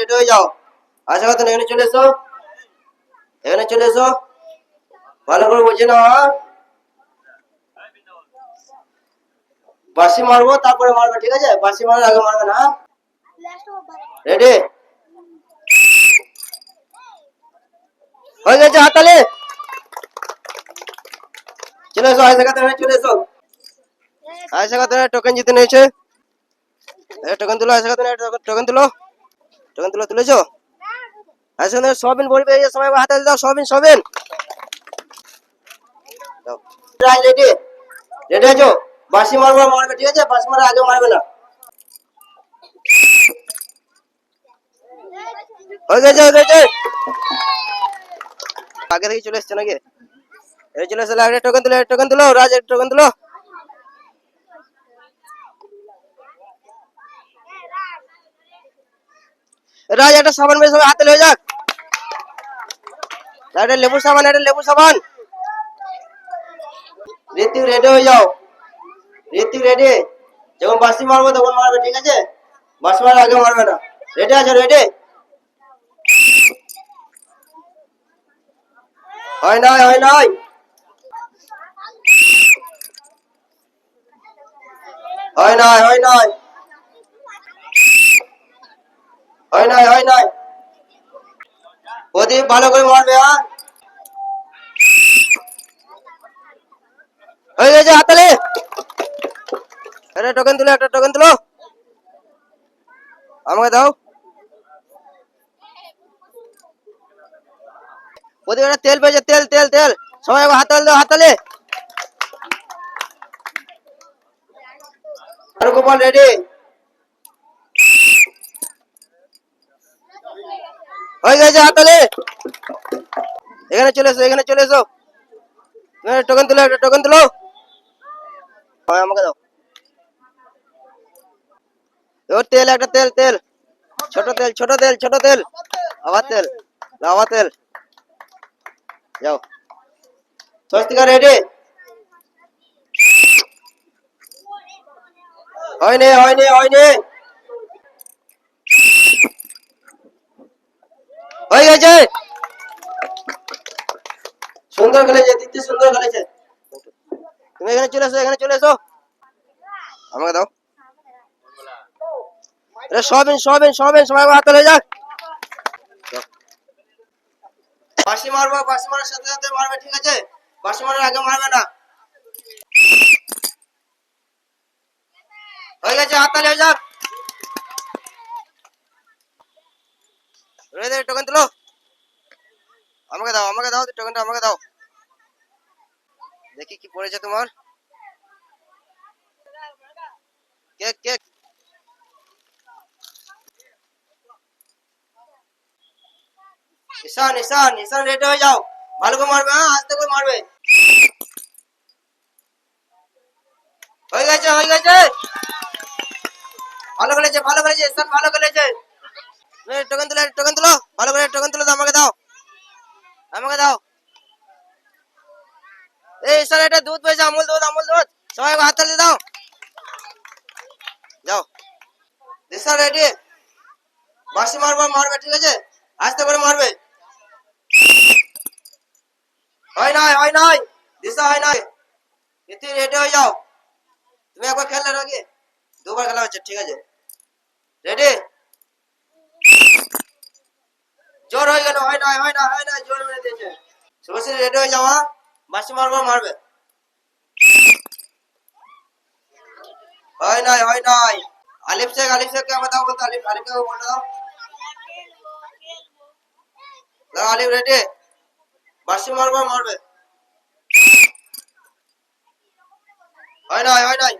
Ready হয়ে যাও। আশা কথা এখানে চলে এসো, এখানে চলে এসো, ভালো করে বুঝে নাও। বাঁশি মারবো তারপরে মারবে, ঠিক আছে? বাঁশি মারার আগে মারবে না। রেডি? হয়ে গেছে, হাততালি। চলে এসো, আয়সা কথা চলে এসো। আয়সা কথা টোকেন জিতে নিয়েছে। টোকেন তুলো, আয়সা কথা টোকেন তুলো, টোকেন তুলো, তুলেছো? আয়সা কথা সবিন বড়ি পেয়ে সবাই হাতে দাও, সবিন সবিন। রেডি? রেডি আছো? বাঁশি মারবো, মারবে, ঠিক আছে? বাঁশি মারার আগে মারবে না। হয়ে গেছে, হয়ে গেছে। আগে থেকে চলে এসছে নাকি? এই চলে এসে একটা টোকেন তুলো, টোকেন তুলো, রাজ একটা টোকেন তুলো। রাজ একটা সাবান মেরে সবাই হাতে লয়ে যাক। একটা লেবু সাবান, একটা লেবু সাবান। ঋতিক রেডি হয়ে যাও, ঋতিক রেডি? যখন বাঁশি মারবো তখন মারবে, ঠিক আছে? বাঁশি মারার আগে মারবে না। রেডি আছো? রেডি? হয় নাই, হয় নাই, হয় নাই, হয় নাই, হয় নাই, হয় নাই। প্রদীপ ভালো করে মারবে, হ্যাঁ? হয়ে গেছে, হাততালি। একটা টোকেন তুলো, একটা টোকেন তুলো, আমাকে দাও। প্রদীপ একটা তেল পেয়েছে, তেল তেল তেল, সবাই হাততালি দাও, হাততালি। আর গোপাল রেডি? হয়ে গেছে, হাততালি। এখানে চলে এসো, এখানে চলে এসো। টোকেন তুলো, একটা টোকেন তুলো, আমাকে দাও। ওর তেল, একটা তেল তেল, ছোট তেল, ছোট তেল, ছোট তেল, আবার তেল, আবার তেল। যাও, স্বস্তিকা রেডি? হয়নি, হয়নি, হয়নি। হয়ে গেছে, সুন্দর খেলেছে, দিদি সুন্দর খেলেছে। তুমি এখানে চলে এসো, এখানে চলে এসো, আমাকে দাও। সবিন সবিন সবিন, সবাই হাতে হয়ে যাক। বাঁশি মারবো, বাঁশি মারার সাথে সাথে মারবে, ঠিক আছে? বাঁশি মারার আগে মারবে না। হয়ে গেছে, হাততালি হয়ে যাক। টোকেন তুলো, আমাকে দাও, আমাকে দাও, টোকেনটা আমাকে দাও। দেখি কি পড়েছে তোমার। Cake cake. Ishan Ishan Ishan ready হয়ে যাও, ভালো করে মারবে, হ্যাঁ? আস্তে করে মারবে। হয়ে গেছে, হয়ে গেছে, ভালো খেলেছে, ভালো খেলেছে, ঈশান ভালো খেলেছে। টোকেন তুলো, টোকেন তুলো, ভালো করে টোকেন তুলো, আমাকে দাও, আমাকে দাও। এই ঈশান এটা দুধ পেয়েছে, আমুল দুধ, আমুল দুধ, সবাই হাততালি দাও। যাও, ঈশান রেডি? বাঁশি মারবো, মারবে, ঠিক আছে? আস্তে করে মারবে। হয় নাই, হয় নাই, দিশা হয় নাই। ইতি রেডি হয়ে যাও। তুমি একবার খেললে নাকি? দুবার খেলা হচ্ছে, ঠিক আছে? রেডি? জোর হয়ে গেল, হয় নাই, হয় না, হয় নাই, জোর মেরে দিয়েছে। শুভশ্রী রেডি হয়ে যাওয়া, বাঁশি মারবো, মারবে। হয় নাই, হয় নাই। আলিফ শেখ, আলিফ শেখকে আমার দাও বলতো, আলিফ, আলিফকে বলতে দাও। দাও, আলিফ রেডি? বাঁশি মারবো, মারবে। হয় নাই, হয় নাই।